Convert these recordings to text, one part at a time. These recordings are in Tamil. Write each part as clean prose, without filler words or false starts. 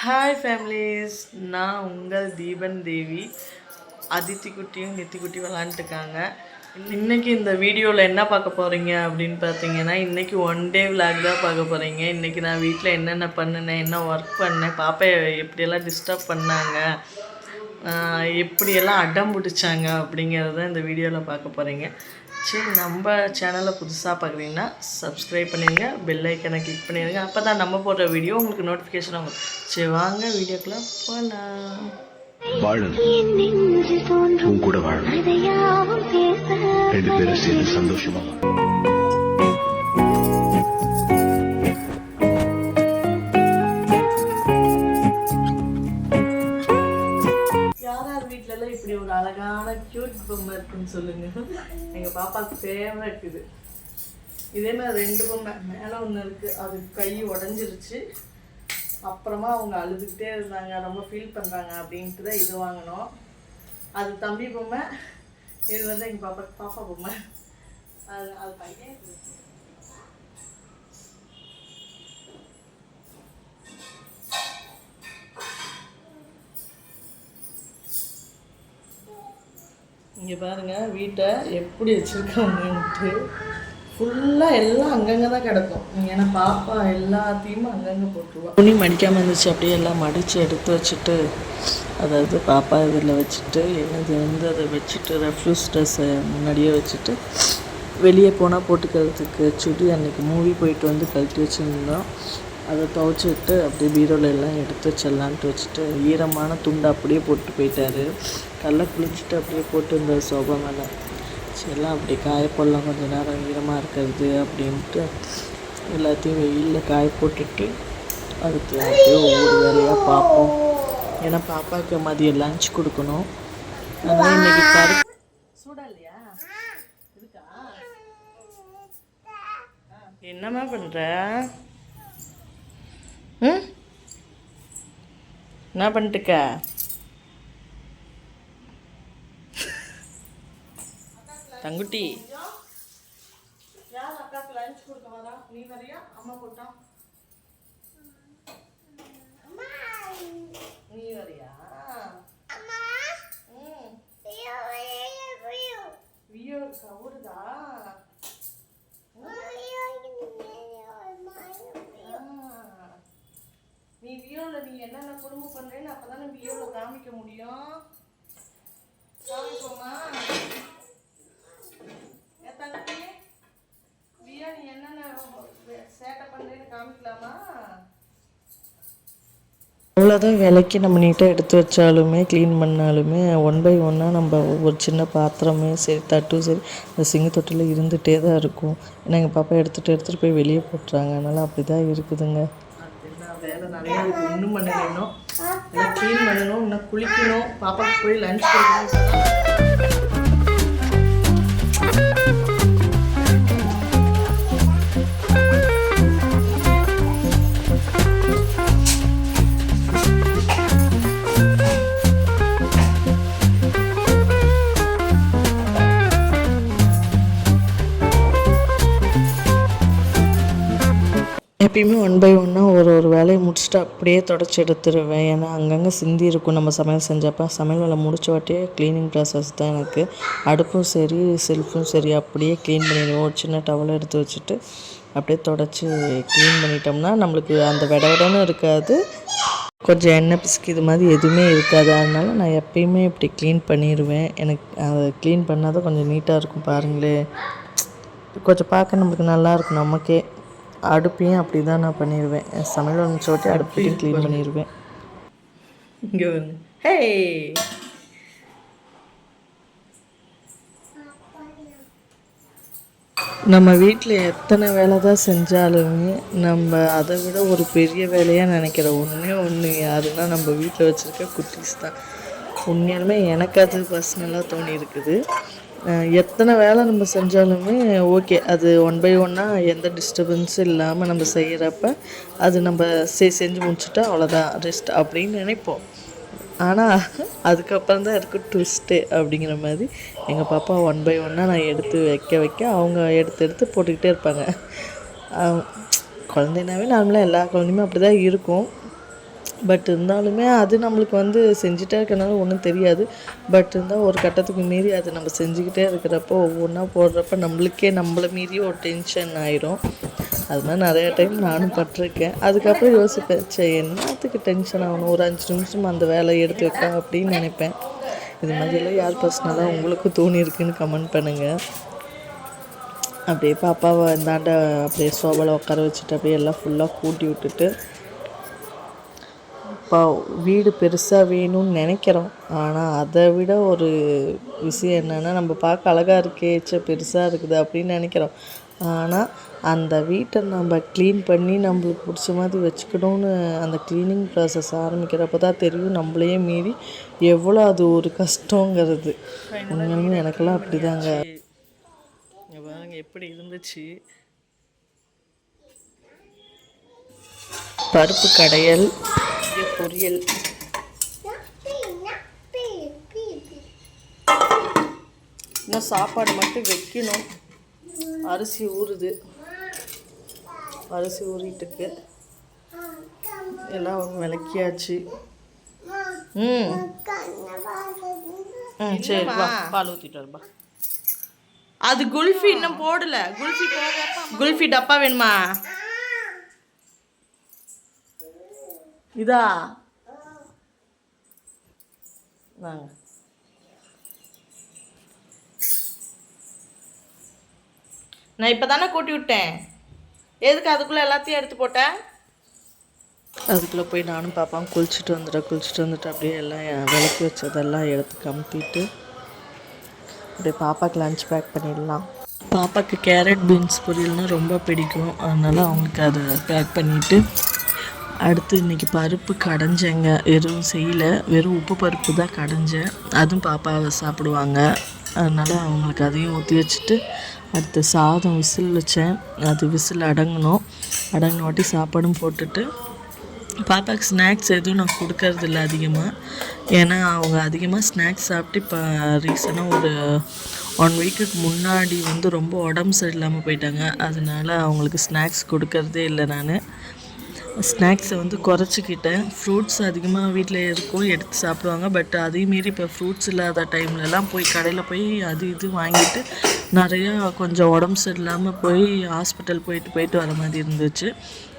ஹாய் ஃபேமிலிஸ், நான் உங்கள் தீபன் தேவி. அதித்தி குட்டியும் நித்தி குட்டி விளாண்டுருக்காங்க. இன்றைக்கி இந்த வீடியோவில் என்ன பார்க்க போகிறீங்க அப்படின்னு பார்த்தீங்கன்னா, இன்றைக்கி ஒன் டே விளாக் தான் பார்க்க போகிறீங்க. இன்றைக்கி நான் வீட்டில் என்னென்ன பண்ணினேன், என்ன ஒர்க் பண்ணேன், பாப்பா எப்படியெல்லாம் டிஸ்டர்ப் பண்ணாங்க, எப்படியெல்லாம் அடம் பிடிச்சாங்க அப்படிங்கிறத இந்த வீடியோவில் பார்க்க போகிறீங்க. சரி, நம்ம சேனலை புதுசாக பார்க்குறீங்கன்னா சப்ஸ்கிரைப் பண்ணிடுங்க, பெல் ஐக்கனை கிளிக் பண்ணிடுங்க. அப்போ தான் நம்ம போடுற வீடியோ உங்களுக்கு நோட்டிஃபிகேஷன் ஆகும். சரி, வாங்க வீடியோக்குள்ளே போகலாம். உன் கூட வாழும் 2 பேரும் சேர்ந்து சந்தோஷமா இப்படி ஒரு அழகான கியூட் பொம்மை இருக்குன்னு சொல்லுங்க. எங்கள் பாப்பாவுக்கு ஃபேவரட் இது. இதே மாதிரி 2 பொம்மை, மேலே ஒன்று இருக்குது, அது கை உடஞ்சிருச்சு. அப்புறமா அவங்க அழுதுகிட்டே இருந்தாங்க, ரொம்ப ஃபீல் பண்ணுறாங்க அப்படின்ட்டு தான் இது வாங்கினோம். அது தம்பி பொம்மை, இது வந்து எங்கள் பாப்பா பொம்மை. அது பையன். இங்கே பாருங்கள் வீட்டை எப்படி வச்சுருக்காங்கன்ட்டு. ஃபுல்லாக எல்லாம் அங்கங்கே தான் கிடக்கும். ஏன்னா பாப்பா எல்லாத்தையுமே அங்கங்கே போட்டுருவா. துணி மடிக்காமல் இருந்துச்சு, அப்படியே எல்லாம் மடித்து எடுத்து வச்சுட்டு, அதாவது பாப்பா இதில் வச்சுட்டு என்னது வந்து அதை வச்சுட்டு ரெஃப்யூஸ் ட்ரெஸ்ஸை முன்னாடியே வச்சுட்டு வெளியே போனால் போட்டுக்கிறதுக்கு சுடி அன்றைக்கி மூவி போயிட்டு வந்து கழட்டி வச்சுருந்தோம். அதை துவைச்சி விட்டு அப்படியே பீரோவில் எல்லாம் எடுத்து வச்சிடலான்ட்டு வச்சுட்டு ஈரமான துண்டை அப்படியே போட்டு போயிட்டாரு. கல்லை குளிச்சுட்டு அப்படியே போட்டு இருந்த சோபா மேலே எல்லாம் அப்படி காயப்போடலாம், கொஞ்சம் நேரம் ஈரமாக இருக்கிறது அப்படின்ட்டு எல்லாத்தையும் வெயிலில் காய போட்டுட்டு அதுக்கு அப்படியே ஒவ்வொரு வேலையாக பார்ப்போம். ஏன்னா பாப்பாவுக்கு மதியம் லஞ்ச் கொடுக்கணும். அதனால் இன்றைக்கி சூடா இல்லையா இருக்கா? என்னம்மா பண்ணுற? என்ன பண்ணிட்டுக்க? தங்குட்டி, யார் அக்காவுக்கு லஞ்ச் கொடுக்க வரா? நீ வரியா? அம்மா போட்டா நீ வரியா? வியோ ஓடுதா? நீ வியோவில் நீ என்னென்ன குடும்பம் பண்ணுறேன்னு அப்போ தானே வியோவில் காமிக்க முடியும். காமிப்போமா? தங்கி வியோ நீ என்னென்ன சேட்டை பண்ணுறேன்னு காமிக்கலாமா? அவ்வளோதான். விலைக்கு நம்ம நீட்டாக எடுத்து வச்சாலுமே க்ளீன் பண்ணாலுமே 1 by 1 நம்ம ஒவ்வொரு சின்ன பாத்திரமே சரி, தட்டும் சரி, அந்த சிங்கு தொட்டில் இருந்துகிட்டே தான் இருக்கும். ஏன்னா எங்கள் பாப்பா எடுத்துகிட்டு போய் வெளியே போட்டுறாங்க. அதனால் அப்படி தான் இருக்குதுங்க. வேலை நிறையா இருக்குது. இன்னும் பண்ணணும், எல்லாம் க்ளீன் பண்ணணும், இன்னும் குளிக்கணும், பாப்பாவுக்கு போய் லஞ்ச் கொடுக்கணும். எப்பயுமே 1 by 1 ஒரு வேலையை முடிச்சுட்டு அப்படியே தொடச்சி எடுத்துருவேன். ஏன்னா அங்கங்கே சிந்தி இருக்கும் நம்ம சமையல் செஞ்சப்போ. சமையல் வேலை முடிச்ச வாட்டியே க்ளீனிங் ப்ராசஸ் தான் எனக்கு. அடுப்பும் சரி, செல்ஃபும் சரி, அப்படியே க்ளீன் பண்ணிடுவோம். ஒரு சின்ன டவலை எடுத்து வச்சுட்டு அப்படியே தொடச்சி க்ளீன் பண்ணிட்டோம்னா நம்மளுக்கு அந்த விடன்னு இருக்காது, கொஞ்சம் எண்ணெய் பிசுக்கு இது மாதிரி எதுவுமே இருக்காது. அதனால நான் எப்பயுமே இப்படி க்ளீன் பண்ணிடுவேன். எனக்கு அதை க்ளீன் பண்ணால் தான் கொஞ்சம் நீட்டாக இருக்கும். பாருங்களேன், கொஞ்சம் பார்க்க நம்மளுக்கு நல்லாயிருக்கும் நமக்கே. அடுப்பையும் அப்படி தான் நான் பண்ணிடுவேன். சமையல் ஒன்று அடுப்பையும் க்ளீன் பண்ணிடுவேன். இங்கே வந்து ஹே, நம்ம வீட்டில் எத்தனை வேலை தான் செஞ்சாலுமே நம்ம அதை விட ஒரு பெரிய வேலையாக நினைக்கிற ஒன்று யாருன்னா நம்ம வீட்டில் வச்சுருக்க குட்டீஸ் தான். உண்மையாலுமே எனக்கு அது பர்சனலாக தோணி இருக்குது. எத்தனை வேலை நம்ம செஞ்சாலுமே ஓகே, அது 1 by 1 எந்த டிஸ்டர்பன்ஸும் இல்லாமல் நம்ம செய்கிறப்ப அது நம்ம செஞ்சு முடிச்சுட்டா அவ்வளோதான் ரெஸ்ட் அப்படின்னு நினைப்போம். ஆனால் அதுக்கப்புறம் தான் இருக்குது ட்விஸ்ட்டு அப்படிங்கிற மாதிரி. எங்கள் பாப்பா 1 by 1 நான் எடுத்து வைக்க அவங்க எடுத்து போட்டுக்கிட்டே இருப்பாங்க. குழந்தைனாவே நார்மலாக எல்லா குழந்தையுமே அப்படி தான் இருக்கும். பட் இருந்தாலுமே அது நம்மளுக்கு வந்து செஞ்சுட்டே இருக்கனால ஒன்றும் தெரியாது. பட் இருந்தால் ஒரு கட்டத்துக்கு மீறி அது நம்ம செஞ்சுக்கிட்டே இருக்கிறப்போ ஒவ்வொன்றா போடுறப்ப நம்மளை மீறி ஒரு டென்ஷன் ஆயிரும். அது மாதிரி நிறையா டைம் நானும் பட்டிருக்கேன். அதுக்கப்புறம் யோசிப்பேன், சரி என்னத்துக்கு டென்ஷன் ஆகணும், ஒரு 5 நிமிஷம் அந்த வேலையை எடுத்து வைக்க அப்படின்னு நினைப்பேன். இது மாதிரிலாம் யார் பர்சனலாக உங்களுக்கும் தோணியிருக்குன்னு கமெண்ட் பண்ணுங்கள். அப்படியே பாப்பாவை இந்தாண்ட அப்படியே சோபாவில் உட்கார வச்சுட்டு அப்படியே எல்லாம் ஃபுல்லாக கூட்டி விட்டுட்டு, இப்போ வீடு பெருசாக வேணும்னு நினைக்கிறோம். ஆனால் அதை விட ஒரு விஷயம் என்னென்னா, நம்ம பார்க்க அழகாக இருக்கே, பெருசாக இருக்குது அப்படின்னு நினைக்கிறோம். ஆனால் அந்த வீட்டை நம்ம க்ளீன் பண்ணி நம்மளுக்கு பிடிச்ச மாதிரி வச்சுக்கணும்னு அந்த க்ளீனிங் ப்ராசஸ் ஆரம்பிக்கிறப்ப தான் தெரியும் நம்மளையே மீறி எவ்வளோ அது ஒரு கஷ்டங்கிறது. உண்மையுமே எனக்கெல்லாம் அப்படி தாங்க. பாருங்க எப்படி இருந்துச்சு. பருப்பு கடையல், பொரியல், இன்னும் சாப்பாடு மட்டும் வைக்கணும். அரிசி ஊறுது, அரிசி ஊறிட்டுருக்கு, எல்லாம் விளக்கியாச்சு. சரி வா, பால் ஊற்றிட்டு வருப்பா. அது குல்ஃபி இன்னும் போடல. குல்ஃபி டப்பா வேணுமா? இதா வாங்க. நான் இப்போ தானே கூட்டி விட்டேன், எதுக்கு அதுக்குள்ளே எல்லாத்தையும் எடுத்து போட்டேன்? அதுக்குள்ளே போய் நானும் பாப்பாவும் குளிச்சுட்டு வந்துட்டு அப்படியே எல்லாம் விளக்கி வச்சதெல்லாம் எடுத்து கமுத்திட்டு அப்படியே பாப்பாவுக்கு லன்ச் பேக் பண்ணிடலாம். பாப்பாவுக்கு கேரட் பீன்ஸ் பொரியல்னால் ரொம்ப பிடிக்கும். அதனால் அவங்களுக்கு அதை பேக் பண்ணிவிட்டு அடுத்து இன்றைக்கி பருப்பு கடைஞ்சேங்க. எதுவும் செய்யலை, வெறும் உப்பு பருப்பு தான் கடைஞ்சேன். அதுவும் பாப்பாவை சாப்பிடுவாங்க, அதனால் அவங்களுக்கு அதையும் ஊற்றி வச்சுட்டு அடுத்து சாதம் விசில் வச்சேன். அது விசில் அடங்கின வாட்டி சாப்பாடும் போட்டுட்டு, பாப்பாவுக்கு ஸ்நாக்ஸ் எதுவும் நான் கொடுக்கறதில்ல அதிகமாக. ஏன்னா அவங்க அதிகமாக ஸ்நாக்ஸ் சாப்பிட்டு இப்போ ரீசனாக ஒரு 1 வீக்குக்கு முன்னாடி வந்து ரொம்ப உடம்பு சரியில்லாமல் போயிட்டாங்க. அதனால் அவங்களுக்கு ஸ்நாக்ஸ் கொடுக்கறதே இல்லை. நான் ஸ்நாக்ஸை வந்து குறைச்சிக்கிட்டேன். ஃப்ரூட்ஸ் அதிகமாக வீட்டில் இருக்கும், எடுத்து சாப்பிடுவாங்க. பட் அதையும் மீறி இப்போ ஃப்ரூட்ஸ் இல்லாத டைம்லலாம் போய் கடையில் போய் அது இது வாங்கிட்டு நிறையா கொஞ்சம் உடம்பு சரியில்லாமல் போய் ஹாஸ்பிட்டல் போயிட்டு வர மாதிரி இருந்துச்சு.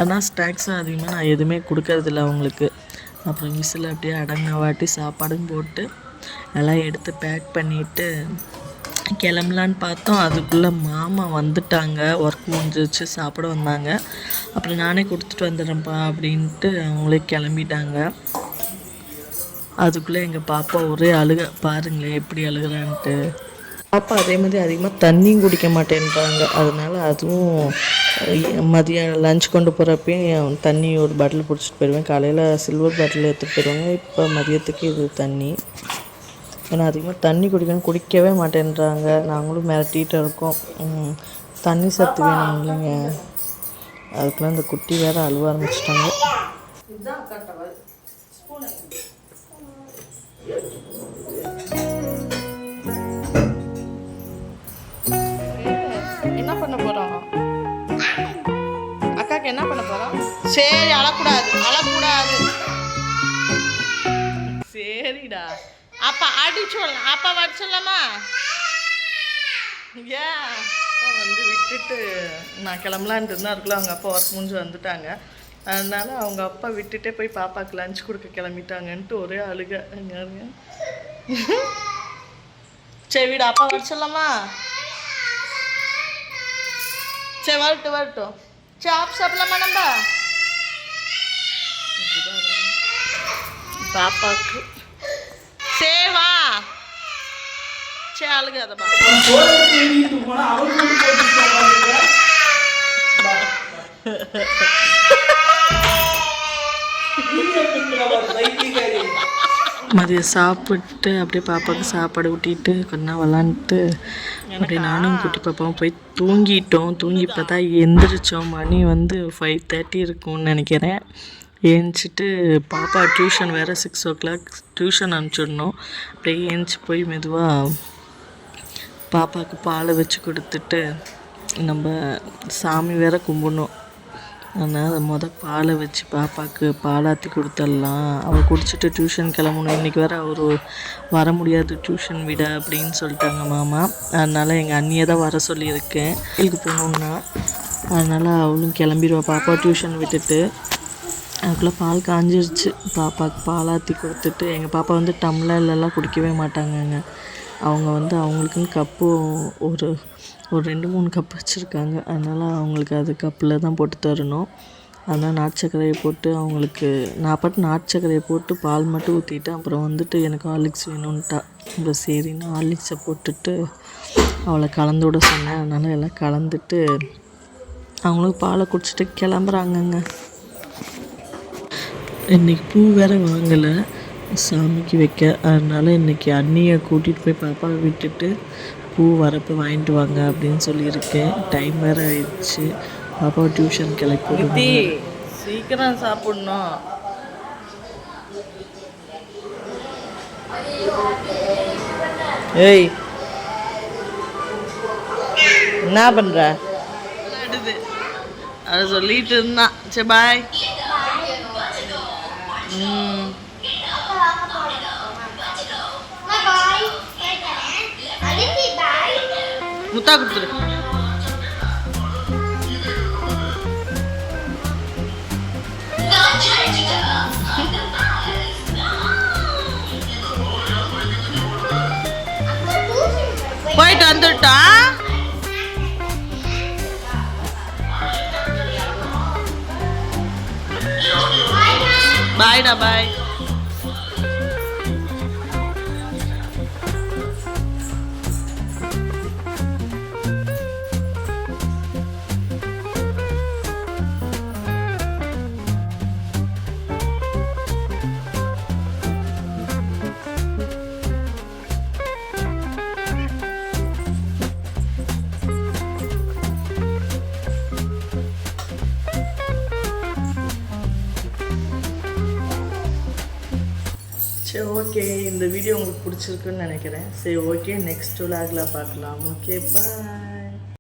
ஆனால் ஸ்நாக்ஸும் அதிகமாக நான் எதுவுமே கொடுக்கறதில்ல அவங்களுக்கு. அப்புறம் விசில் அப்படியே அடங்கின வாட்டி சாப்பாடும் போட்டு எல்லாம் எடுத்து பேக் பண்ணிவிட்டு கிளம்பலான்னு பார்த்தோம். அதுக்குள்ளே மாமா வந்துட்டாங்க, ஒர்க் முடிஞ்சிச்சு, சாப்பிட வந்தாங்க. அப்புறம் நானே கொடுத்துட்டு வந்துடுறேன்ப்பா அப்படின்ட்டு அவங்களே கிளம்பிட்டாங்க. அதுக்குள்ளே எங்கள் பாப்பா ஒரே அழுக, பாருங்களேன் எப்படி அழுகிறான்ட்டு. பாப்பா அதே மாதிரி அதிகமாக தண்ணியும் குடிக்க மாட்டேன்றாங்க. அதனால் அதுவும் மதியம் லஞ்ச் கொண்டு போகிறப்பையும் தண்ணி ஒரு பாட்டில் பிடிச்சிட்டு போயிடுவேன். காலையில் சில்வர் பாட்டில் எடுத்துகிட்டு போயிடுவாங்க. இப்போ மதியத்துக்கு இது தண்ணி. ஏன்னா அதிகமாக தண்ணி குடிக்கவே மாட்டேன்றாங்க. நாங்களும் மிரட்டிகிட்டு இருக்கோம், தண்ணி சத்து வேணும் இல்லைங்க. அதுக்குலாம் இந்த குட்டி வேறு அழுவ ஆரம்பிச்சிட்டாங்க. என்ன பண்ண போகிறோம்? அக்காவுக்கு என்ன பண்ண போகிறோம்? சரி, அழக்கூடாது. சரிடா, அப்பா அடிச்சோம், அப்பா வர சொல்லாமா? ஏன் அப்பா வந்து விட்டுட்டு நான் கிளம்பலான்ட்டு இருந்தால் அதுக்குள்ளே அவங்க அப்பா ஒர்க் முடிஞ்சு வந்துட்டாங்க. அதனால் அவங்க அப்பா விட்டுட்டே போய் பாப்பாவுக்கு லஞ்ச் கொடுக்க கிளம்பிட்டாங்கன்ட்டு ஒரே அழுக. சரி வீடு, அப்பா வர சொல்லாமா? சரி வரட்டும். சாப்பிடலாமா நம்ம? பாப்பாவுக்கு சரி வா, சரி அழுகாதப்பா. மதியம் சாப்பிட்டு அப்படியே பாப்பாவுக்கு சாப்பாடு ஊட்டிட்டு கொஞ்சம் விளாண்டுட்டு அப்படியே நானும் குட்டி பாப்பாவும் போய் தூங்கிட்டோம். தூங்கி பார்த்தா எந்திரிச்சோம். மணி வந்து 5:30 இருக்கும்னு நினைக்கிறேன். ஏஞ்சிட்டு பாப்பா டியூஷன் வேறு 6 o'clock டியூஷன் அனுப்பிச்சிடணும். அப்படியே ஏஞ்சி போய் மெதுவாக பாப்பாவுக்கு பாலை வச்சு கொடுத்துட்டு நம்ம சாமி வேறு கும்பிடணும். அதனால் பாலை வச்சு பாப்பாவுக்கு பாலாற்றி கொடுத்துடலாம். அவள் குடிச்சிட்டு டியூஷன் கிளம்பணும். இன்றைக்கி வேறு அவர் வர முடியாது டியூஷன் விட அப்படின்னு சொல்லிட்டாங்க மாமா. அதனால் எங்கள் அண்ணியை தான் வர சொல்லியிருக்கேன் இதுக்கு போகணுன்னா. அதனால் அவளும் கிளம்பிடுவா பாப்பா டியூஷன் விட்டுட்டு. அதுக்குள்ளே பால் காஞ்சிருச்சு. பாப்பாவுக்கு பாலாற்றி கொடுத்துட்டு எங்கள் பாப்பா வந்து டம்ளர்லலாம் குடிக்கவே மாட்டாங்கங்க. அவங்க வந்து அவங்களுக்குன்னு கப்பு ஒரு 2-3 கப் வச்சுருக்காங்க. அதனால் அவங்களுக்கு அது கப்பில் தான் போட்டு தரணும். அதனால் நாட்டு சர்க்கரையை போட்டு அவங்களுக்கு நான் பாட்டு நாட்டு சர்க்கரையை போட்டு பால் மட்டும் ஊற்றிட்டேன். அப்புறம் வந்துட்டு எனக்கு ஹார்லிக்ஸ் வேணும்ன்ட்டா. அப்புறம் சரின்னு ஹார்லிக்ஸை போட்டுட்டு அவளை கலந்து விட சொன்னேன். அதனால் எல்லாம் கலந்துட்டு அவங்களும் பாலை குடிச்சிட்டு கிளம்புறாங்கங்க. இன்றைக்கி பூ வேறு வாங்கலை சாமிக்கு வைக்க. அதனால் இன்றைக்கி அண்ணியை கூட்டிகிட்டு போய் பாப்பாவை விட்டுட்டு பூ வரப்போ வாங்கிட்டு வாங்க அப்படின்னு சொல்லியிருக்கேன். டைம் வேறு ஆயிடுச்சு. பாப்பாவை டியூஷன் கிளப்பி சீக்கிரம் சாப்பிட்ணும். ஏய் என்ன பண்ணுற? அதை சொல்லிட்டு இருந்தான். சரி பாய். முத்தா கொடுத்துரு. போயிட்டு வந்துட்டா. பாய்டா பாய். சரி ஓகே, இந்த வீடியோ உங்களுக்கு பிடிச்சிருக்குன்னு நினைக்கிறேன். சரி ஓகே, நெக்ஸ்ட் விலாகில் பார்க்கலாம். Okay bye.